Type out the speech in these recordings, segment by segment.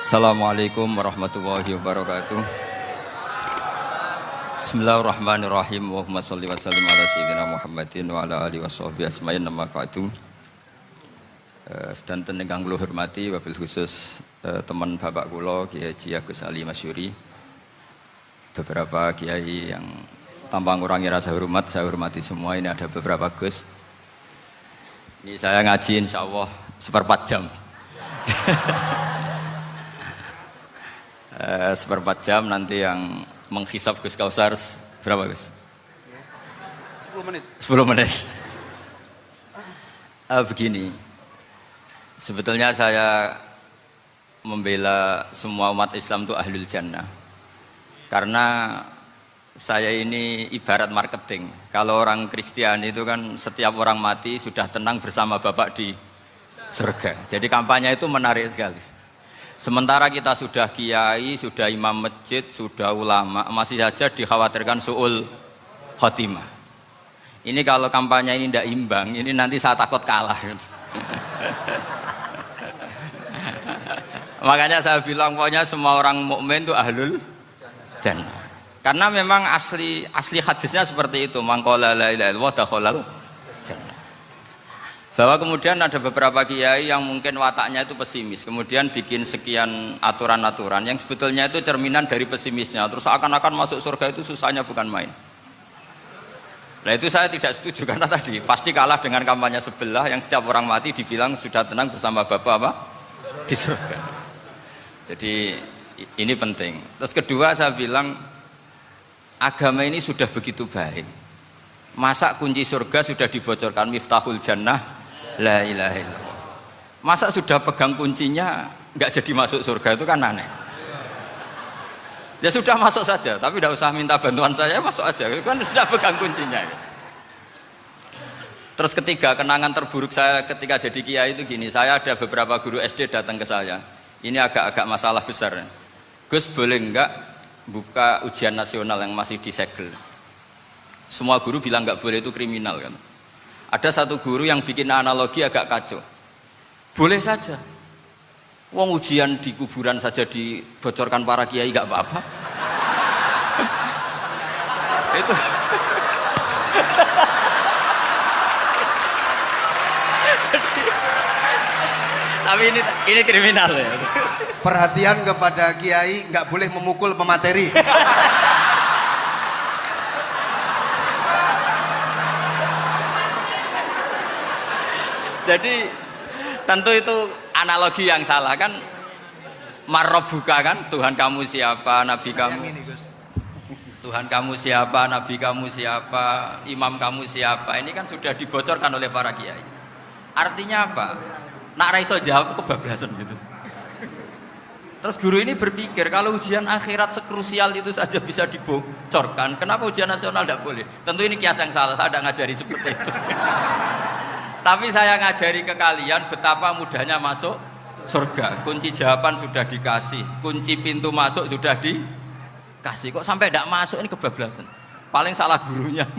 Assalamualaikum warahmatullahi wabarakatuh. Bismillahirrahmanirrahim. Allahumma sholli wa sallim ala sayyidina Muhammadin wa ala alihi washabbihi asma'in nama ba'du. Sedanten ingkang kula hormati wabil khusus teman bapak kula Kiai Haji Agus Ali Masyuri. Beberapa kiai yang tanpa ngurangi rasa hormat, saya hormati semua. Ini ada beberapa Gus. Ini saya ngaji insyaallah seperempat jam. Seperempat jam nanti yang menghisap Gus Kausar berapa Gus? 10 menit. 10 menit. Begini, sebetulnya saya membela semua umat Islam itu ahlul jannah. Karena saya ini ibarat marketing. Kalau orang Kristiani itu kan setiap orang mati sudah tenang bersama Bapak di surga. Jadi kampanye itu menarik sekali. Sementara kita sudah kiai, sudah imam masjid, sudah ulama, masih saja dikhawatirkan su'ul khotimah. Ini kalau kampanye ini tidak imbang, ini nanti saya takut kalah. Makanya saya bilang pokoknya semua orang mukmin itu ahlul jannah. Karena memang asli hadisnya seperti itu, man qala la ilaha illallah dakhalal jannah. Bahwa kemudian ada beberapa kiai yang mungkin wataknya itu pesimis, kemudian bikin sekian aturan-aturan yang sebetulnya itu cerminan dari pesimisnya, terus akan-akan masuk surga itu susahnya bukan main. Nah itu saya tidak setuju karena tadi pasti kalah dengan kampanye sebelah yang setiap orang mati dibilang sudah tenang bersama Bapak apa? Di surga. Jadi ini penting. Terus kedua saya bilang agama ini sudah begitu baik. Masa kunci surga sudah dibocorkan miftahul jannah la ilaha illallah. Masa sudah pegang kuncinya nggak jadi masuk surga, itu kan aneh. Ya sudah masuk saja, tapi tidak usah minta bantuan saya, masuk aja, kan sudah pegang kuncinya. Terus ketiga, kenangan terburuk saya ketika jadi kiai itu gini, saya ada beberapa guru SD datang ke saya. Ini agak-agak masalah besar. Gus boleh nggak buka ujian nasional yang masih disegel? Semua guru bilang nggak boleh, itu kriminal kan. Ada satu guru yang bikin analogi agak kacau. Boleh saja. Wong ujian di kuburan saja dibocorkan para kiai nggak apa-apa. Itu. Tapi ini kriminal ya. Perhatian kepada kiai, nggak boleh memukul pemateri. Jadi tentu itu analogi yang salah kan. Marrobuka kan, Tuhan kamu siapa, Nabi kamu. Tuhan kamu siapa, Nabi kamu siapa, imam kamu siapa. Ini kan sudah dibocorkan oleh para kiai. Artinya apa? Nak raiso jawab kebablasan gitu. Terus guru ini berpikir kalau ujian akhirat sekrusial itu saja bisa dibocorkan, kenapa ujian nasional tidak boleh? Tentu ini kias yang salah, saya tidak ngajari seperti itu. Tapi saya ngajari ke kalian betapa mudahnya masuk surga. Kunci jawaban sudah dikasih, kunci pintu masuk sudah dikasih. Kok sampai tidak masuk, ini kebablasan. Paling salah gurunya.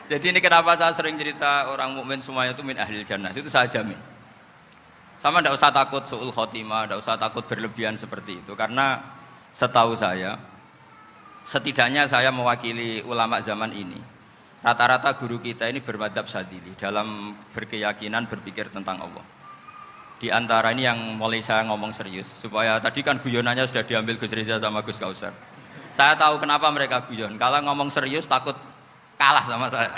Jadi ini kenapa saya sering cerita orang mukmin semuanya itu min ahlil jannah. Itu saya jamin. Sama tidak usah takut su'ul khotimah, tidak usah takut berlebihan seperti itu. Karena setahu saya, setidaknya saya mewakili ulama zaman ini. Rata-rata guru kita ini bermadzhab Syadzili dalam berkeyakinan berpikir tentang Allah. Di antara ini yang mulai saya ngomong serius, supaya tadi kan guyonannya sudah diambil Gus Reza sama Gus Kausar. Saya tahu kenapa mereka guyon. Kalau ngomong serius takut kalah sama saya.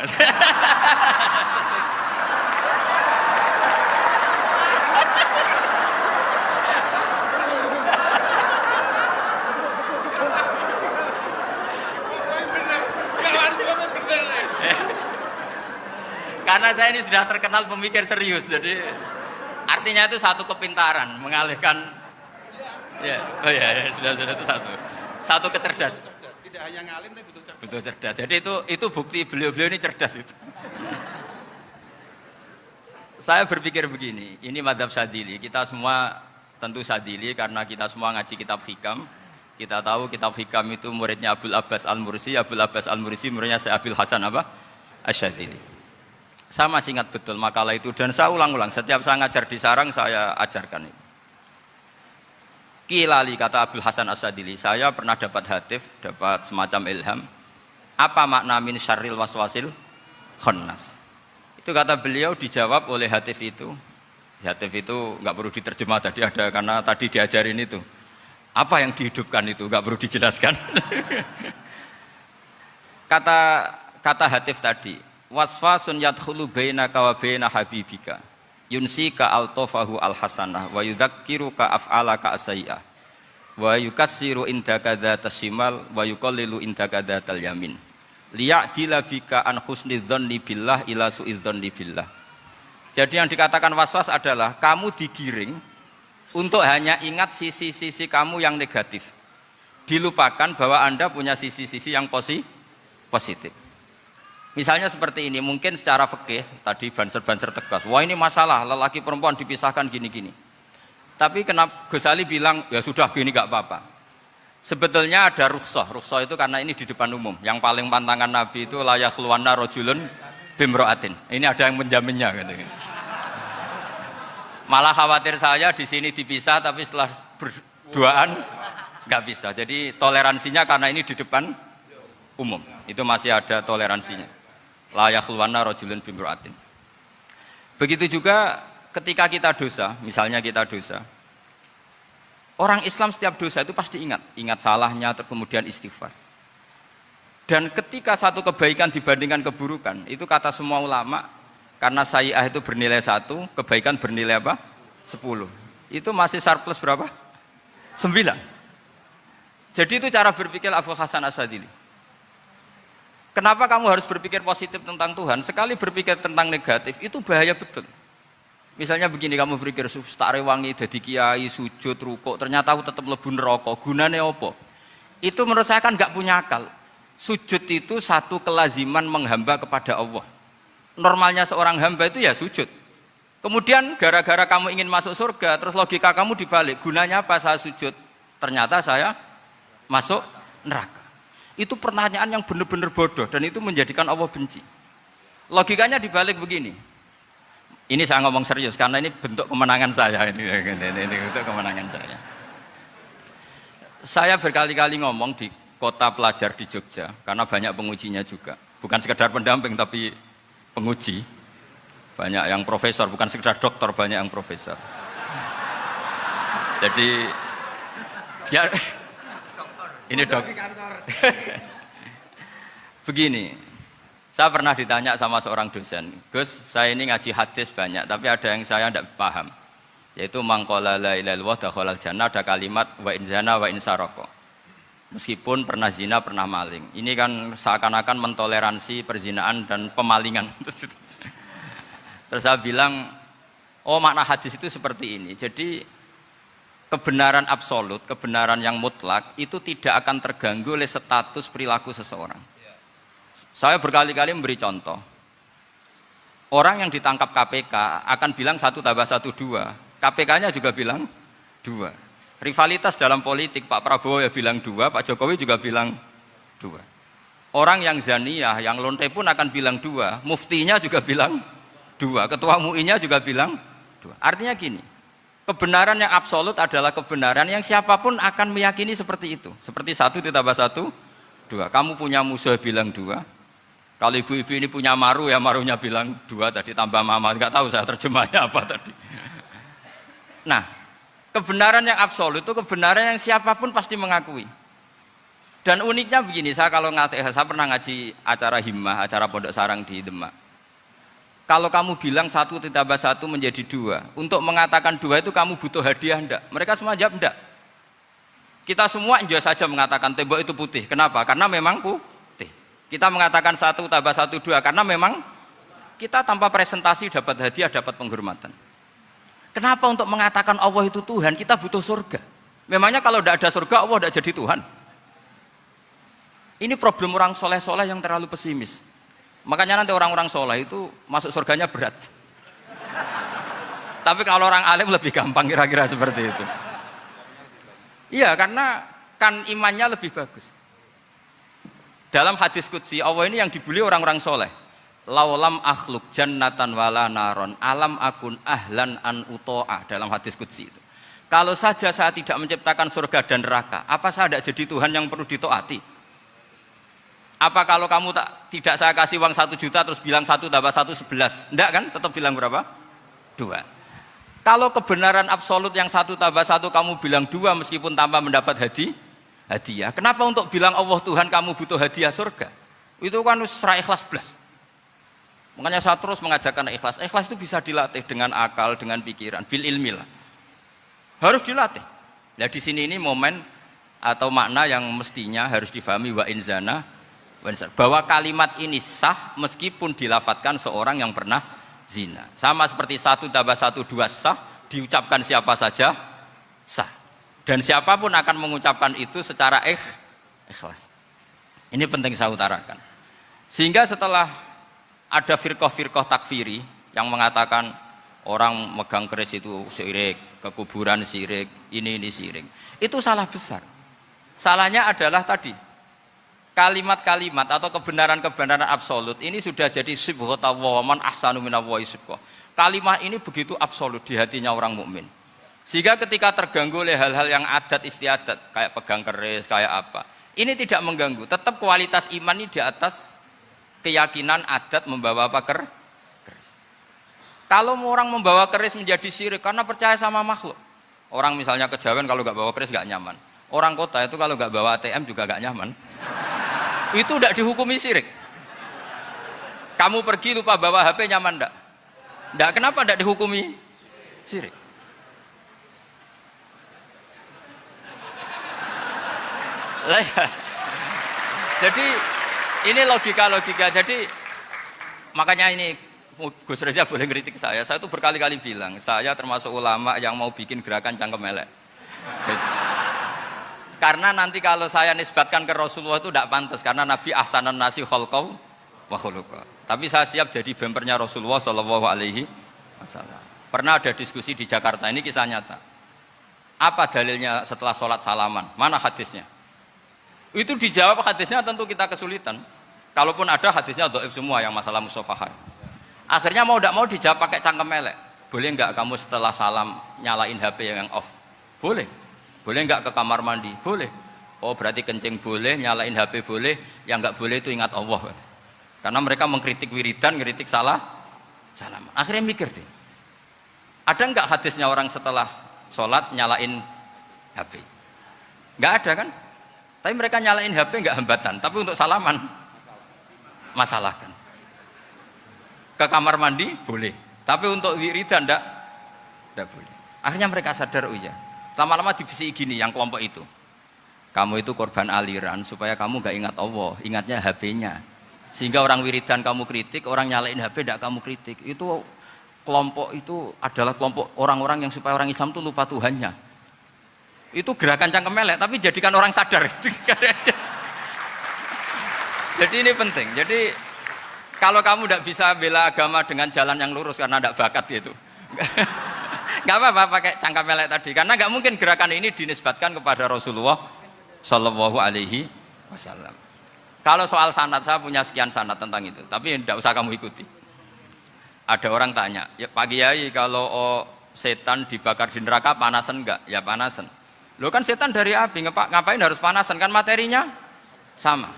Karena saya ini sudah terkenal pemikir serius, jadi artinya itu satu kepintaran mengalihkan, ya, oh ya, sudah itu satu kecerdasan. Tidak hanya ngalim tapi betul cerdas. Betul cerdas. Jadi itu bukti beliau-beliau ini cerdas itu. Saya berpikir begini, ini madzhab Syadzili. Kita semua tentu Syadzili karena kita semua ngaji kitab hikam. Kita tahu kitab hikam itu muridnya Abul Abbas Al-Mursi. Abul Abbas Al-Mursi muridnya Syekh Abil Hasan apa? Asy-Syadzili. Saya masih ingat betul makalah itu dan saya ulang-ulang. Setiap saya ngajar di sarang saya ajarkan itu. Kilali, kata Abdul Hasan Asyadili, saya pernah dapat hatif, dapat semacam ilham. Apa makna min syarril waswasil khannas? Itu kata beliau dijawab oleh hatif itu. Hatif itu nggak perlu diterjemah tadi ada, karena tadi diajarin itu. Apa yang dihidupkan itu nggak perlu dijelaskan. Kata hatif tadi, waswasun yadkhulu bainaka wa baina habibika yunsika altofahu alhasanah wa yudzakiruka af'alaka asai'ah wa yukassiru indaka dzatas shimal wa yuqallilu indaka dzatal yamin liya'dila bika an husnidzanni billah ila su'idzanni billah. Jadi yang dikatakan waswas adalah kamu digiring untuk hanya ingat sisi-sisi kamu yang negatif, dilupakan bahwa Anda punya sisi-sisi yang positif. Misalnya seperti ini, mungkin secara fikih tadi banser-banser tegas, wah ini masalah lelaki perempuan dipisahkan gini-gini. Tapi kenapa Ghazali bilang ya sudah gini gak apa-apa. Sebetulnya ada rukhsah itu karena ini di depan umum. Yang paling pantangan Nabi itu la yakhluwanna rajulun bimra'atin. Ini ada yang menjaminnya gitu. Malah khawatir saya di sini dipisah tapi setelah berduaan nggak bisa. Jadi toleransinya karena ini di depan umum. Itu masih ada toleransinya. La yakhluwanna rajulun bimra'atin. Begitu juga ketika kita dosa, misalnya kita dosa. Orang Islam setiap dosa itu pasti ingat salahnya, kemudian istighfar. Dan ketika satu kebaikan dibandingkan keburukan, itu kata semua ulama, karena sayyi'ah itu bernilai 1, kebaikan bernilai apa? 10. Itu masih surplus berapa? 9. Jadi itu cara berpikir Abdul Hasan Asyadili. Kenapa kamu harus berpikir positif tentang Tuhan? Sekali berpikir tentang negatif, itu bahaya betul. Misalnya begini, kamu berpikir tak rewangi jadi kiai, sujud, rukuk, ternyata aku tetap lebu neraka, gunanya apa? Itu menurut saya kan nggak punya akal. Sujud itu satu kelaziman menghamba kepada Allah. Normalnya seorang hamba itu ya sujud. Kemudian gara-gara kamu ingin masuk surga, terus logika kamu dibalik, gunanya apa saya sujud? Ternyata saya masuk neraka. Itu pertanyaan yang benar-benar bodoh dan itu menjadikan Allah benci. Logikanya dibalik begini. Ini saya ngomong serius karena ini bentuk kemenangan saya ini bentuk kemenangan saya. Saya berkali-kali ngomong di kota pelajar di Jogja karena banyak pengujinya juga. Bukan sekedar pendamping tapi penguji. Banyak yang profesor, bukan sekedar doktor, banyak yang profesor. Jadi biar ini dok. Begini. Saya pernah ditanya sama seorang dosen, Gus, saya ini ngaji hadis banyak, tapi ada yang saya tidak paham, yaitu mangkola la ilaha illallah dakhalal jannah, ada kalimat wa in zana wa in saraka. Meskipun pernah zina, pernah maling. Ini kan seakan-akan mentoleransi perzinaan dan pemalingan. Terus saya bilang, oh makna hadis itu seperti ini. Jadi kebenaran absolut, kebenaran yang mutlak itu tidak akan terganggu oleh status perilaku seseorang. Saya berkali-kali memberi contoh. Orang yang ditangkap KPK akan bilang 1 tambah 1 2. KPK-nya juga bilang 2. Rivalitas dalam politik, Pak Prabowo ya bilang 2, Pak Jokowi juga bilang 2. Orang yang zaniyah, yang lonte pun akan bilang 2. Muftinya juga bilang 2. Ketua MUI-nya juga bilang 2. Artinya gini, kebenaran yang absolut adalah kebenaran yang siapapun akan meyakini seperti itu. Seperti 1 ditambah 1 2. Kamu punya musuh bilang 2. Kalau ibu-ibu ini punya maru ya marunya bilang 2 tadi tambah mama. Enggak tahu saya terjemahnya apa tadi. Nah, kebenaran yang absolut itu kebenaran yang siapapun pasti mengakui. Dan uniknya begini, saya pernah ngaji acara himmah, acara pondok sarang di Demak. Kalau kamu bilang 1 ditambah 1 menjadi 2, untuk mengatakan 2 itu kamu butuh hadiah enggak? Mereka semua jawab enggak. Kita semua enjoy saja mengatakan tembok itu putih. Kenapa? Karena memang putih. Kita mengatakan 1 tambah 1 2 karena memang kita tanpa presentasi dapat hadiah, dapat penghormatan. Kenapa untuk mengatakan Allah itu Tuhan kita butuh surga? Memangnya kalau tidak ada surga Allah tidak jadi Tuhan? Ini problem orang soleh-soleh yang terlalu pesimis. Makanya nanti orang-orang soleh itu masuk surganya berat. Tapi kalau orang alim lebih gampang kira-kira seperti itu. Iya, karena kan imannya lebih bagus. Dalam hadis qudsi, Allah ini yang dibuli orang-orang soleh. Laulam akhluk jannatan wala naron alam akun ahlan an uto'a. Dalam hadis qudsi itu. Kalau saja saya tidak menciptakan surga dan neraka, apa saya tidak jadi Tuhan yang perlu ditaati? Apa kalau kamu tidak saya kasih uang 1 juta terus bilang 1 tambah 1 11? Enggak kan? Tetap bilang berapa? 2. Kalau kebenaran absolut yang 1 tambah 1 kamu bilang 2 meskipun tanpa mendapat hadiah. Kenapa untuk bilang Allah Tuhan kamu butuh hadiah surga? Itu kan serai ikhlas belas. Makanya saya terus mengajarkan ikhlas. Ikhlas itu bisa dilatih dengan akal, dengan pikiran, bil ilmi lah. Harus dilatih. Nah di sini ini momen atau makna yang mestinya harus difahami wa inzana bahwa kalimat ini sah meskipun dilafatkan seorang yang pernah zina. Sama seperti 1 tambah 1 2 sah, diucapkan siapa saja sah. Dan siapapun akan mengucapkan itu secara ikhlas. Ini penting saya utarakan. Sehingga setelah ada firqah-firqah takfiri yang mengatakan orang megang keris itu syirik, ke kuburan syirik, ini syirik. Itu salah besar. Salahnya adalah tadi kalimat-kalimat atau kebenaran-kebenaran absolut ini sudah jadi sibghata wa man ahsanu minallahi sibghah. Kalimat ini begitu absolut di hatinya orang mukmin. Sehingga ketika terganggu oleh hal-hal yang adat istiadat kayak pegang keris, kayak apa, ini tidak mengganggu. Tetap kualitas iman ini di atas keyakinan adat membawa apa keris. Kalau orang membawa keris menjadi syirik karena percaya sama makhluk. Orang misalnya kejawen kalau nggak bawa keris nggak nyaman. Orang kota itu kalau nggak bawa ATM juga nggak nyaman. Itu tidak dihukumi syirik. Kamu pergi lupa bawa HP nyaman enggak? Enggak, kenapa tidak dihukumi syirik? Jadi ini logika-logika. Jadi makanya ini Gus Reza boleh ngeritik saya itu berkali-kali bilang saya termasuk ulama yang mau bikin gerakan cangkem elek. Karena nanti kalau saya nisbatkan ke Rasulullah itu tidak pantas karena Nabi ahsanan nasi khalqaw wa khuluqa. Tapi saya siap jadi bempernya Rasulullah Shallallahu Alaihi Wasallam. Pernah ada diskusi di Jakarta, ini kisah nyata. Apa dalilnya setelah sholat salaman? Mana hadisnya? Itu dijawab hadisnya tentu kita kesulitan. Kalaupun ada hadisnya dhaif semua yang masalah musafahah. Akhirnya mau tidak mau dijawab pakai cangkem elek. Boleh enggak kamu setelah salam nyalain HP yang off? Boleh. Boleh enggak ke kamar mandi? Boleh. Oh berarti kencing boleh, nyalain HP boleh, yang enggak boleh itu ingat Allah. Karena mereka mengkritik wiridan, ngeritik salam. Akhirnya mikir deh. Ada enggak hadisnya orang setelah sholat nyalain HP? Enggak ada kan? Tapi mereka nyalain HP enggak hambatan, tapi untuk salaman masalah kan. Ke kamar mandi boleh, tapi untuk wiridan enggak boleh. Akhirnya mereka sadar, oh iya. Lama-lama dibisi gini yang kelompok itu. Kamu itu korban aliran supaya kamu enggak ingat Allah, ingatnya HP-nya. Sehingga orang wiridan kamu kritik, orang nyalain HP enggak kamu kritik. Itu kelompok itu adalah kelompok orang-orang yang supaya orang Islam itu lupa Tuhannya. Itu gerakan cangkem elek, tapi jadikan orang sadar. Jadi ini penting. Jadi kalau kamu tidak bisa bela agama dengan jalan yang lurus karena tidak bakat gitu, nggak apa-apa pakai cangkem elek tadi. Karena nggak mungkin gerakan ini dinisbatkan kepada Rasulullah Shallallahu Alaihi Wasallam. Kalau soal sanad saya punya sekian sanad tentang itu, tapi tidak usah kamu ikuti. Ada orang tanya, ya Pak Kiai kalau setan dibakar di neraka panasan enggak? Ya panasan. Lo kan setan dari api, ngapain harus panasan? Kan materinya sama.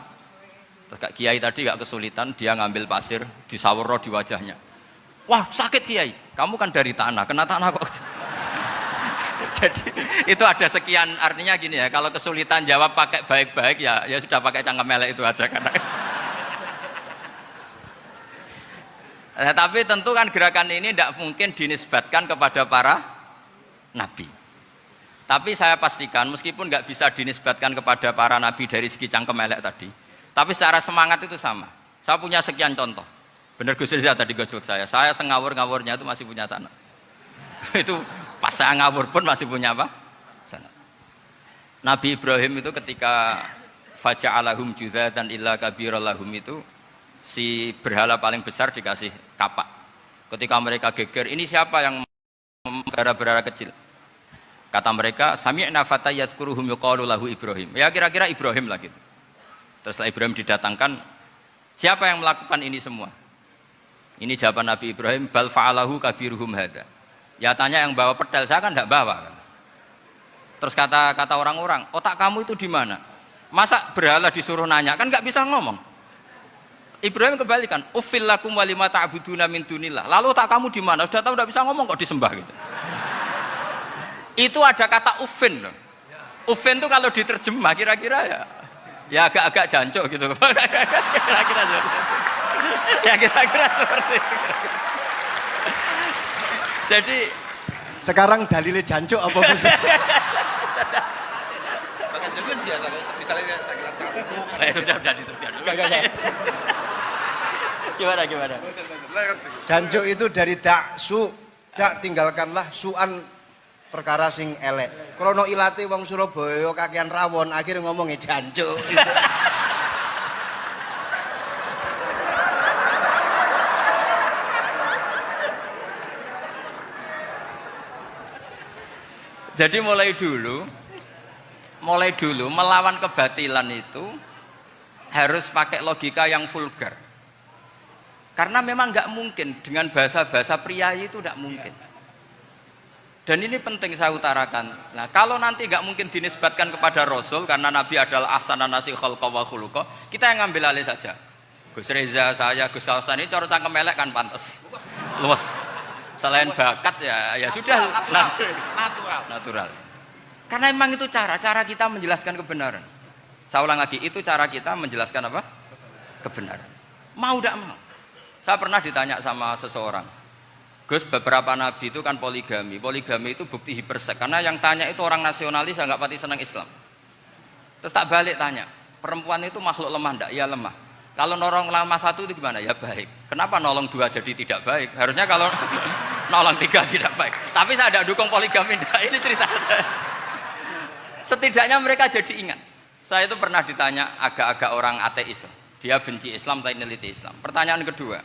Terus Kak Kiai tadi gak kesulitan, dia ngambil pasir, disawero di wajahnya. Wah sakit Kiai, kamu kan dari tanah, kena tanah kok. Jadi itu ada sekian, artinya gini ya, kalau kesulitan jawab pakai baik-baik ya sudah pakai cangkem elek itu aja kan. Nah, tapi tentu kan gerakan ini tidak mungkin dinisbatkan kepada para nabi. Tapi saya pastikan meskipun nggak bisa dinisbatkan kepada para nabi dari segi cangkem elek tadi, tapi secara semangat itu sama. Saya punya sekian contoh. Benar Gus Riza tadi gojlok saya ngawur-ngawurnya itu masih punya sanad. Itu pas saya ngawur pun masih punya apa? Sanad. Nabi Ibrahim itu ketika faja'alahum juzatan illa kabiralahum itu si berhala paling besar dikasih kapak. Ketika mereka geger, ini siapa yang berhala kecil? Kata mereka, sami'na fata yadhkuruhum yuqalu lahu Ibrahim. Ya kira-kira Ibrahim lah gitu. Terus setelah Ibrahim didatangkan, siapa yang melakukan ini semua? Ini jawaban Nabi Ibrahim, bal fa'alahu kabiruhum hadza. Ya tanya yang bawa pedal, saya kan enggak bawa kan. Terus kata orang-orang, otak kamu itu di mana? Masa berhala disuruh nanya, kan nggak bisa ngomong. Ibrahim kembalikan, uffil lakum walima ta'buduna min dunillah. Lalu otak kamu di mana? Sudah tahu nggak bisa ngomong kok disembah gitu. Itu ada kata uffin loh. Uffin itu kalau diterjemah kira-kira ya agak-agak jancuk gitu. Kira-kira ya kira-kira seperti itu. Jadi Sekarang dalilnya jancuk apa Gus? Bahkan juga biasa misalnya saya bilang sudah itu. Gimana? Jancuk itu dari su, tinggalkanlah suan perkara sing elek. Krono ilate wong Surabaya kakean rawon, akhirnya ngomongnya jancuk. Jadi mulai dulu melawan kebatilan itu harus pakai logika yang vulgar. Karena memang nggak mungkin dengan bahasa-bahasa priayi itu nggak mungkin. Dan ini penting saya utarakan. Nah, kalau nanti nggak mungkin dinisbatkan kepada Rasul karena Nabi adalah ahsanan nasi khalqa wa khuluqa, kita yang ngambil alih saja. Gus Reza, saya, Gus Kaustan ini cara cangkem elek kan pantas. Luas. Selain bakat ya sudah natural. Karena memang itu cara kita menjelaskan kebenaran. Saya ulang lagi, itu cara kita menjelaskan apa? Kebenaran. Mau tidak mau. Saya pernah ditanya sama seseorang, Gus, beberapa nabi itu kan poligami. Poligami itu bukti hiperseks. Karena yang tanya itu orang nasionalis yang nggak pati senang Islam. Terus tak balik tanya, perempuan itu makhluk lemah enggak? Ya lemah. Kalau nolong lama satu itu gimana? Ya baik. Kenapa nolong dua jadi tidak baik? Harusnya kalau nolong tiga tidak baik. Tapi saya tidak dukung poligami. Ini cerita saya. Setidaknya mereka jadi ingat. Saya itu pernah ditanya agak-agak orang ateis. Dia benci Islam tapi neliti Islam. Pertanyaan kedua,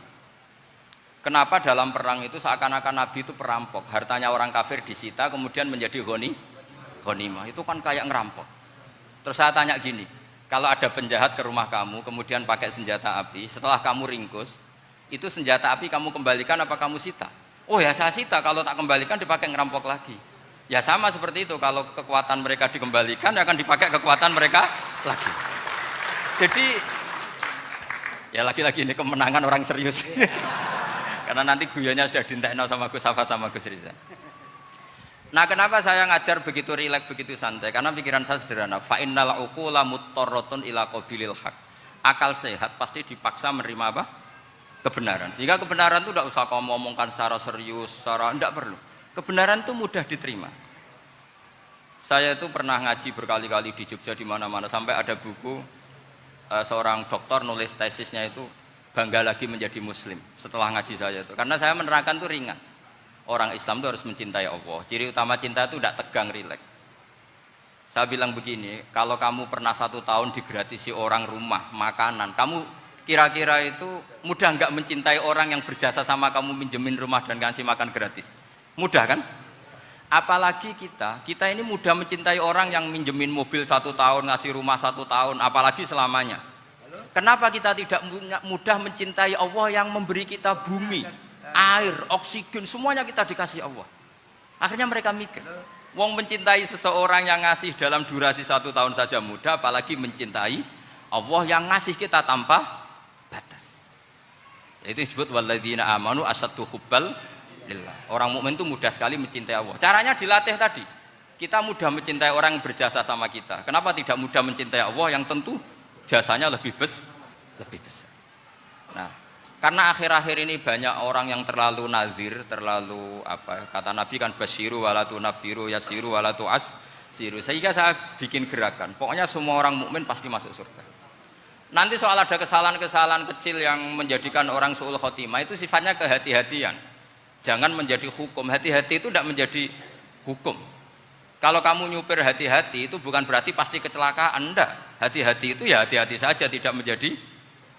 kenapa dalam perang itu seakan-akan Nabi itu perampok? Hartanya orang kafir disita kemudian menjadi ghanimah. Itu kan kayak ngerampok. Terus saya tanya gini, kalau ada penjahat ke rumah kamu kemudian pakai senjata api, setelah kamu ringkus, itu senjata api kamu kembalikan apa kamu sita? Oh ya saya sita, kalau tak kembalikan dipakai ngerampok lagi. Ya sama seperti itu, kalau kekuatan mereka dikembalikan akan dipakai kekuatan mereka lagi. Jadi ya lagi-lagi ini kemenangan orang serius. Karena nanti guyonnya sudah dintekno sama Gus Safa sama Gus Riza. Nah, kenapa saya ngajar begitu rileks, begitu santai? Karena pikiran saya sederhana. Fa innal uqula muttarratun ila qabilil haq. Akal sehat pasti dipaksa menerima apa? Kebenaran. Sehingga kebenaran itu tidak usah kamu ngomongkan secara serius, secara tidak perlu. Kebenaran itu mudah diterima. Saya itu pernah ngaji berkali-kali di Jogja di mana-mana sampai ada buku seorang dokter nulis tesisnya itu bangga lagi menjadi muslim setelah ngaji saya itu. Karena saya menerangkan itu ringan. Orang Islam itu harus mencintai Allah. Ciri utama cinta itu tidak tegang, rileks. Saya bilang begini, kalau kamu pernah 1 tahun digratisi orang rumah, makanan, kamu kira-kira itu mudah nggak mencintai orang yang berjasa sama kamu minjemin rumah dan kasih makan gratis? Mudah kan? Apalagi kita ini mudah mencintai orang yang minjemin mobil 1 tahun, ngasih rumah 1 tahun, apalagi selamanya. Kenapa kita tidak mudah mencintai Allah yang memberi kita bumi, air, oksigen, semuanya kita dikasih Allah? Akhirnya mereka mikir, wong mencintai seseorang yang ngasih dalam durasi 1 tahun saja mudah, apalagi mencintai Allah yang ngasih kita tanpa batas. Itu disebut walladzina amanu asaddu hubbal lillah. Orang mukmin itu mudah sekali mencintai Allah. Caranya dilatih tadi. Kita mudah mencintai orang yang berjasa sama kita. Kenapa tidak mudah mencintai Allah yang tentu jasanya lebih besar? Nah, karena akhir-akhir ini banyak orang yang terlalu nazir, terlalu apa? Kata Nabi kan basyiru walatu nafiru yasiru walatu asiru. Sehingga saya bikin gerakan. Pokoknya semua orang mukmin pasti masuk surga. Nanti soal ada kesalahan-kesalahan kecil yang menjadikan orang su'ul khotimah itu sifatnya kehati-hatian. Jangan menjadi hukum. Hati-hati itu tidak menjadi hukum. Kalau kamu nyupir hati-hati itu bukan berarti pasti kecelakaan. Enggak. Hati-hati itu ya hati-hati saja, tidak menjadi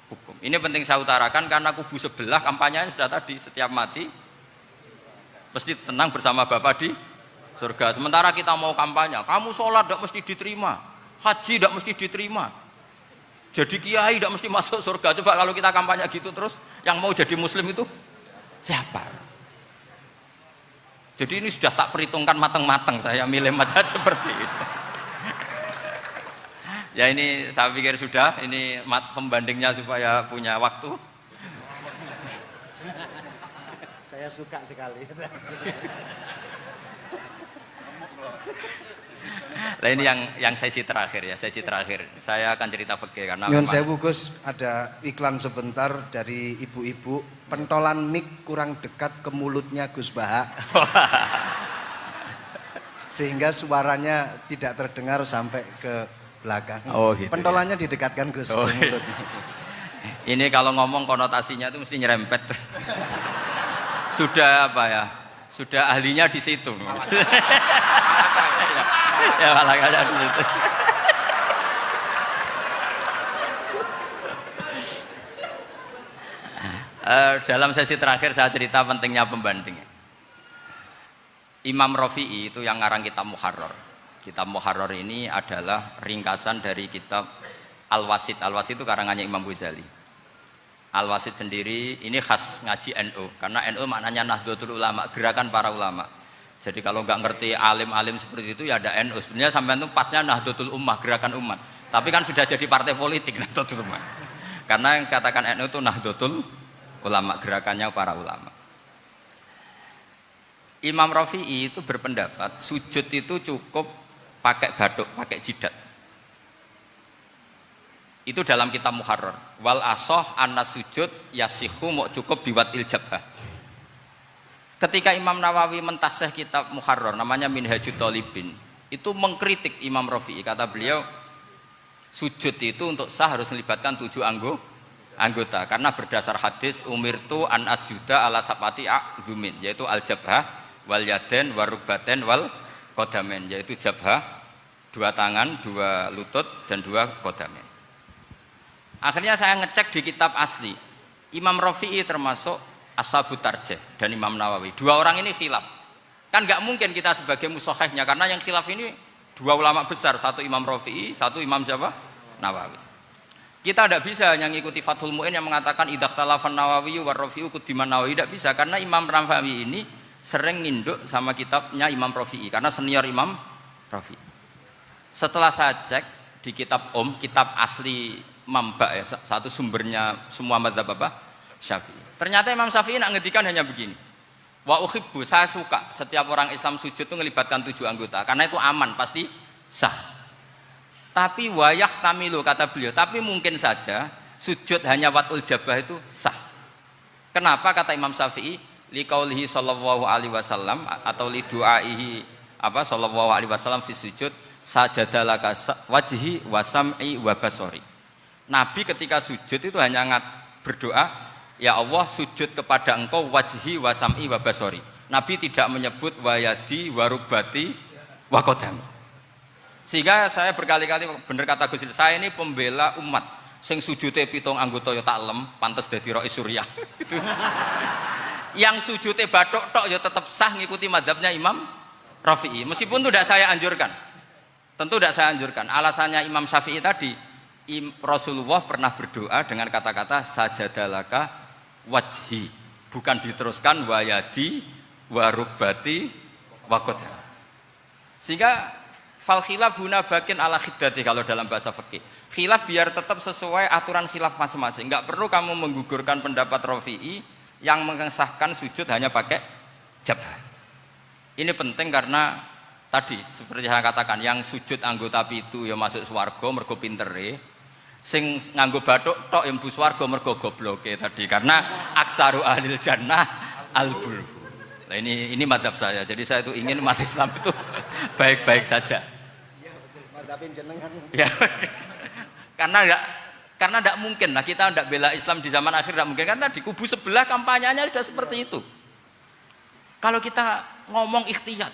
hukum. Ini penting saya utarakan karena kubu sebelah kampanyenya sudah tadi, setiap mati mesti tenang bersama Bapak di surga. Sementara kita mau kampanye, kamu sholat tidak mesti diterima, haji tidak mesti diterima, jadi kiai tidak mesti masuk surga. Coba kalau kita kampanye gitu terus, yang mau jadi muslim itu siapa? Jadi ini sudah tak perhitungkan matang-matang saya milih mazhab seperti itu. Ya ini saya pikir sudah, ini pembandingnya supaya punya waktu. Saya suka sekali. Nah ini yang sesi terakhir ya, sesi terakhir. Saya akan cerita fikih karena Nyun sewu Gus, ada iklan sebentar dari ibu-ibu, pentolan mic kurang dekat ke mulutnya Gus Baha. Sehingga suaranya tidak terdengar sampai ke belakang. Oh, gitu, pentolannya didekatkan Gus Oh, ke mulutnya. ini kalau ngomong konotasinya itu mesti nyerempet. Sudah apa ya? Sudah ahlinya di situ. Ya malah ada di situ. Dalam sesi terakhir saya cerita pentingnya pembanding. Imam Rafi'i itu yang ngarang kitab Muharrar. Kitab Muharrar ini adalah ringkasan dari kitab Al-Wasit. Al-Wasit itu karangannya Imam Ghazali. Al-Wasit sendiri ini khas ngaji NU, karena NU maknanya Nahdlatul Ulama, gerakan para ulama. Jadi kalau nggak ngerti alim-alim seperti itu ya ada NU. Sebenarnya sampai itu pasnya Nahdlatul Ummah, gerakan umat. Tapi kan sudah jadi partai politik Nahdlatul Ummah. Karena yang katakan NU itu Nahdlatul Ulama, gerakannya para ulama. Imam Rafi'i itu berpendapat sujud itu cukup pakai batuk, pakai jidat. Itu dalam kitab Muharrar. Wal asoh anna sujud yasihu mau cukup biwat iljabah. Ketika Imam Nawawi mentasih kitab Muharrar namanya Minhajut Thalibin, itu mengkritik Imam Rafi'i. Kata beliau sujud itu untuk sah harus melibatkan 7 anggota karena berdasar hadis umirtu an asjuda ala sapati a'zumin, yaitu al jabhah wal yaden warubaten wal kodamen, yaitu jabhah 2 tangan, 2 lutut dan 2 kodamen. Akhirnya saya ngecek di kitab asli, Imam Rafi'i termasuk Ashabut Tarjih dan Imam Nawawi. 2 orang ini khilaf. Kan nggak mungkin kita sebagai musokhehnya, karena yang khilaf ini 2 ulama besar, satu Imam Rafi'i, satu Imam siapa? Nawawi. Kita tidak bisa hanya ngikuti Fathul Mu'in yang mengatakan idzakhtalafan Nawawi war Rafi'u kudiman Nawawi, tidak bisa, karena Imam Nawawi ini sering nginduk sama kitabnya Imam Rafi'i karena senior Imam Rafi'i. Setelah saya cek di kitab kitab asli Mamba ya, satu sumbernya semua mazhab apa? Syafi'i. Ternyata Imam Syafi'i nak ngedikan hanya begini. Wa uhibbu, saya suka setiap orang Islam sujud itu melibatkan 7 anggota karena itu aman, pasti sah. Tapi wayah tamilu, kata beliau, tapi mungkin saja sujud hanya watul jabah itu sah. Kenapa kata Imam Syafi'i? Liqaulihi sallallahu alaihi wasallam atau li du'aihi apa sallallahu alaihi wasallam fi sujud sajadalaka wajhi wa sam'i wa basari. Nabi ketika sujud itu hanya berdoa, ya Allah sujud kepada engkau wajhi wa sam'i wa basari. Nabi tidak menyebut wayadi warubati wa qadami. Sehingga saya berkali-kali bener kata Gus, saya ini pembela umat. Sing sujude 7 anggota ya tak lem, pantes dadi Rais Suriah. Itu. Yang sujude bathuk tok ya tetap sah ngikuti mazhabnya Imam Rafi'i. Meskipun itu tidak saya anjurkan. Tentu tidak saya anjurkan. Alasannya Imam Syafi'i tadi, Rasulullah pernah berdoa dengan kata-kata sajadalaka wajhi, bukan diteruskan wayadi warubati wakoda. Sehingga fal khilaf huna bakin ala khiddati kalau dalam bahasa fikih. Khilaf biar tetap sesuai aturan khilaf masing-masing. Enggak perlu kamu menggugurkan pendapat Rafi'i yang mengesahkan sujud hanya pakai jabah. Ini penting karena tadi seperti saya katakan, yang sujud anggota itu ya masuk swarga mergo pintere, sing nganggo bathuk tok yang mlebu swarga mergo gobloke tadi, karena aksaru ahlil jannah al-bulhu. Nah ini madhab saya. Jadi saya itu ingin umat Islam itu baik-baik saja. Iya betul. Madhabin jenengan. Ya. Karena tidak mungkin lah kita tidak bela Islam di zaman akhir, tidak mungkin, karena di kubu sebelah kampanyenya sudah seperti itu. Kalau kita ngomong ikhtiyat,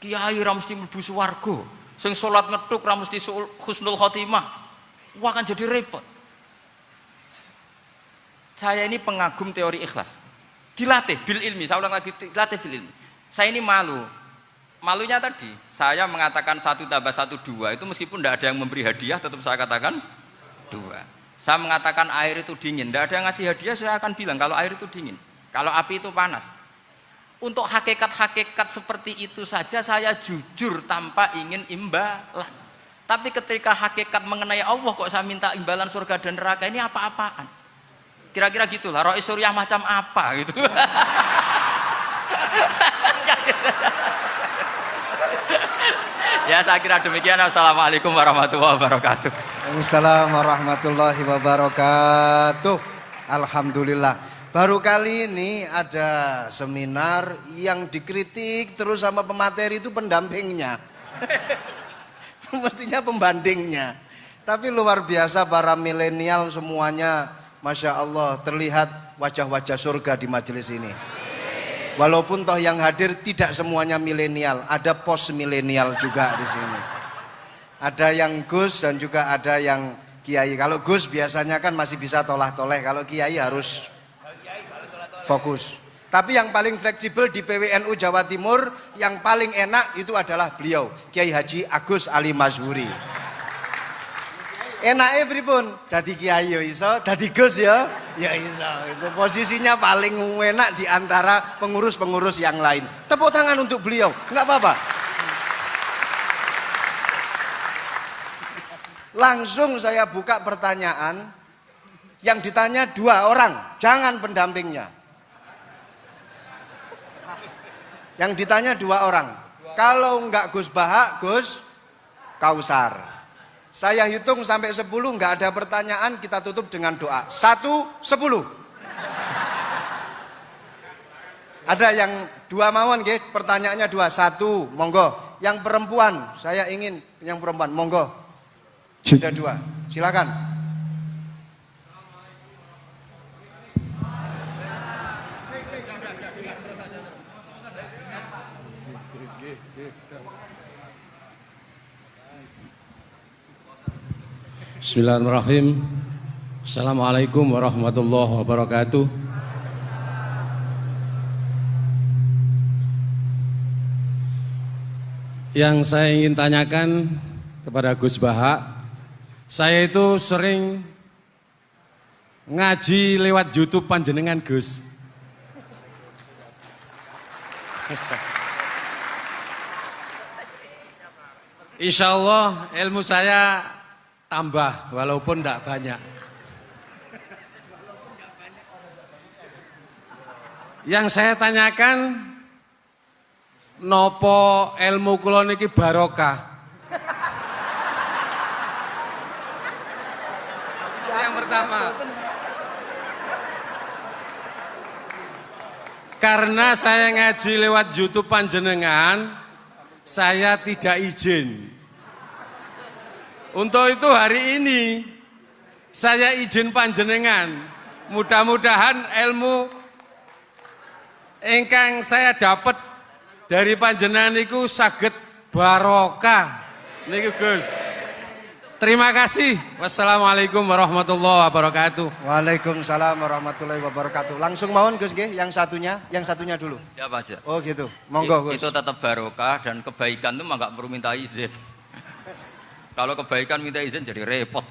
kiai ra mesti mlebu swarga, sing salat ngethuk ra mesti husnul khotimah, wah akan jadi repot. Saya ini pengagum teori ikhlas, dilatih bil ilmi, saya ulang lagi, dilatih bil ilmi. Saya ini malunya tadi saya mengatakan 1 tambah 1 2, itu meskipun tidak ada yang memberi hadiah tetap saya katakan 2. Saya mengatakan air itu dingin, tidak ada yang ngasih hadiah, saya akan bilang kalau air itu dingin, kalau api itu panas. Untuk hakikat-hakikat seperti itu saja saya jujur tanpa ingin imbalan. Tapi ketika hakikat mengenai Allah kok saya minta imbalan surga dan neraka, ini apa-apaan? Kira-kira gitulah, Rois Suriah macam apa gitu. Ya saya kira demikian. Assalamualaikum warahmatullahi wabarakatuh. Waalaikumsalam warahmatullahi wabarakatuh. Alhamdulillah. Baru kali ini ada seminar yang dikritik terus sama pemateri itu pendampingnya. Mestinya pembandingnya. Tapi luar biasa para milenial semuanya, Masya Allah, terlihat wajah-wajah surga di majelis ini. Walaupun toh yang hadir tidak semuanya milenial, ada post milenial juga di sini. Ada yang Gus dan juga ada yang Kiai. Kalau Gus biasanya kan masih bisa tolah-toleh, kalau Kiai harus fokus. Tapi yang paling fleksibel di PWNU Jawa Timur, yang paling enak itu adalah beliau, Kiai Haji Agus Ali Mazhuri. Enaknya pripun? Dadi Kiai ya iso, dadi Gus ya iso. Itu posisinya paling enak di antara pengurus-pengurus yang lain. Tepuk tangan untuk beliau, enggak apa-apa. Langsung saya buka pertanyaan. Yang ditanya 2 orang, jangan pendampingnya. Yang ditanya 2 orang. Kalau enggak Gus Baha, Gus Kausar. Saya hitung sampai 10, enggak ada pertanyaan, kita tutup dengan doa. 1, 10. Ada yang 2 mawon nggih, pertanyaannya 2. 1, monggo. Yang perempuan, saya ingin yang perempuan, monggo. Sudah 2. Silakan. Bismillahirrahmanirrahim. Assalamualaikum warahmatullahi wabarakatuh. Yang saya ingin tanyakan kepada Gus Baha, saya itu sering ngaji lewat YouTube panjenengan Gus. Insya Allah ilmu saya tambah walaupun tidak banyak. Yang saya tanyakan, nopo ilmu kula niki barokah? Yang pertama, karena saya ngaji lewat YouTube panjenengan, saya tidak izin. Untuk itu hari ini saya izin panjenengan. Mudah-mudahan ilmu ingkang saya dapat dari panjenengan niku saged barokah niku Gus. Terima kasih. Wassalamualaikum warahmatullahi wabarakatuh. Waalaikumsalam warahmatullahi wabarakatuh. Langsung mawon Gus nggih, yang satunya dulu. Siapa aja? Oh gitu. Monggo Gus. Itu tetap barokah dan kebaikan itu mah nggak perlu minta izin. Kalau kebaikan minta izin jadi repot.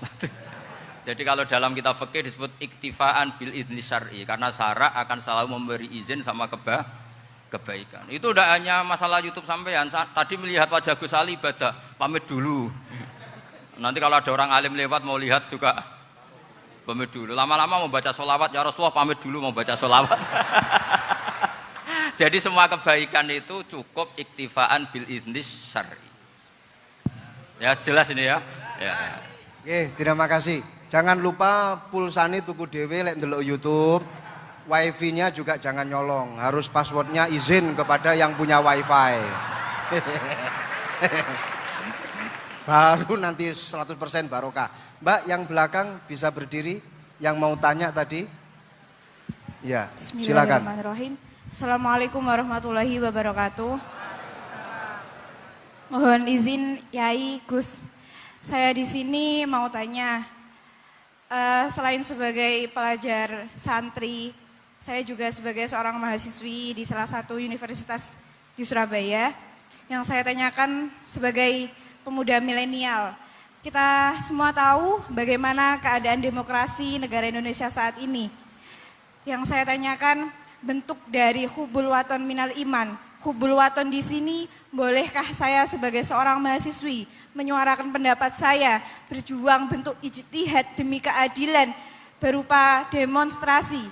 Jadi kalau dalam kitab fikih disebut iktifaan bil idzni syar'i, karena syara akan selalu memberi izin sama kebaikan. Itu udah hanya masalah YouTube sampean. Tadi melihat wajah Gus Ali ibadah, pamit dulu. Nanti kalau ada orang alim lewat mau lihat juga pamit dulu. Lama-lama mau baca sholawat, ya Rasulullah pamit dulu mau baca sholawat. Jadi semua kebaikan itu cukup iktifaan bil idzni syar'i. Ya jelas ini ya. Oke, terima kasih. Jangan lupa pulsane tuku dhewe lek ndelok YouTube. Wifi-nya juga jangan nyolong. Harus passwordnya izin kepada yang punya wifi. Baru nanti 100% barokah. Mbak yang belakang bisa berdiri. Yang mau tanya tadi. Ya, silakan. Bismillahirrahmanirrahim. Assalamualaikum warahmatullahi wabarakatuh. Mohon izin Yai Gus, saya di sini mau tanya, selain sebagai pelajar santri, saya juga sebagai seorang mahasiswi di salah satu universitas di Surabaya. Yang saya tanyakan sebagai pemuda milenial, kita semua tahu bagaimana keadaan demokrasi negara Indonesia saat ini. Yang saya tanyakan, bentuk dari hubul waton minal iman. Hubul waton di sini, bolehkah saya sebagai seorang mahasiswi menyuarakan pendapat saya, berjuang bentuk ijtihad demi keadilan berupa demonstrasi?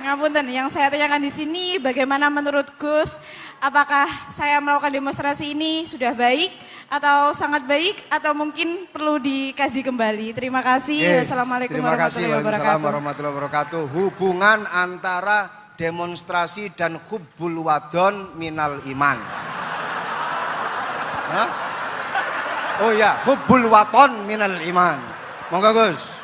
Ngapunten. Yang saya tanyakan di sini, bagaimana menurut Gus? Apakah saya melakukan demonstrasi ini sudah baik atau sangat baik atau mungkin perlu dikaji kembali? Terima kasih. Wassalamualaikum warahmatullahi wabarakatuh. Hubungan antara demonstrasi dan hubbul wadon minal iman. Hah? Oh ya, hubbul waton minal iman. Monggo Gus.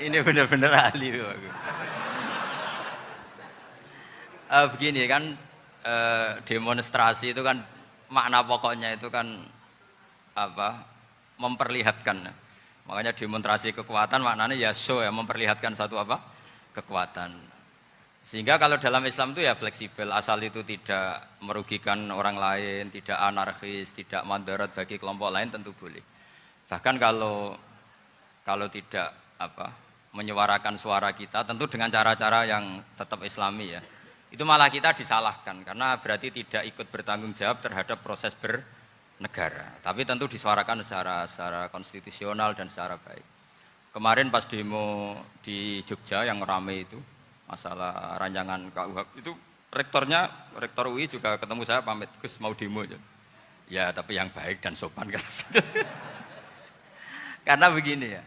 Ini benar-benar ahli. Begini kan, demonstrasi itu kan makna pokoknya itu kan apa? Memperlihatkan. Makanya demonstrasi kekuatan maknanya ya show ya, memperlihatkan satu apa? Kekuatan. Sehingga kalau dalam Islam itu ya fleksibel, asal itu tidak merugikan orang lain, tidak anarkis, tidak mandorot bagi kelompok lain tentu boleh. Bahkan kalau tidak apa? Menyuarakan suara kita tentu dengan cara-cara yang tetap islami ya, itu malah kita disalahkan karena berarti tidak ikut bertanggung jawab terhadap proses bernegara, tapi tentu disuarakan secara konstitusional dan secara baik. Kemarin pas demo di Jogja yang ramai itu masalah rancangan KUHP itu, rektor UI juga ketemu saya, pamit Gus mau demo ya tapi yang baik dan sopan karena begini ya,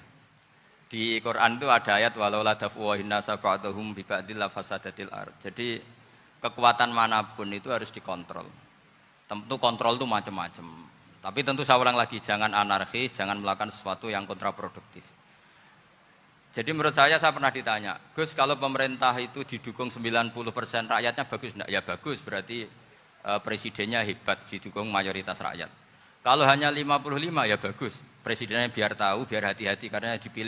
di Quran itu ada ayat walau la daf'uhinna sab'atuhum bi ba'dil fasadatil ard. Jadi kekuatan manapun itu harus dikontrol. Tentu kontrol itu macam-macam. Tapi tentu saya ulang lagi, jangan anarkis, jangan melakukan sesuatu yang kontraproduktif. Jadi menurut saya pernah ditanya, Gus kalau pemerintah itu didukung 90% rakyatnya bagus enggak? Ya bagus, berarti presidennya hebat, didukung mayoritas rakyat. Kalau hanya 55 ya bagus, presidennya biar tahu, biar hati-hati karena dipilih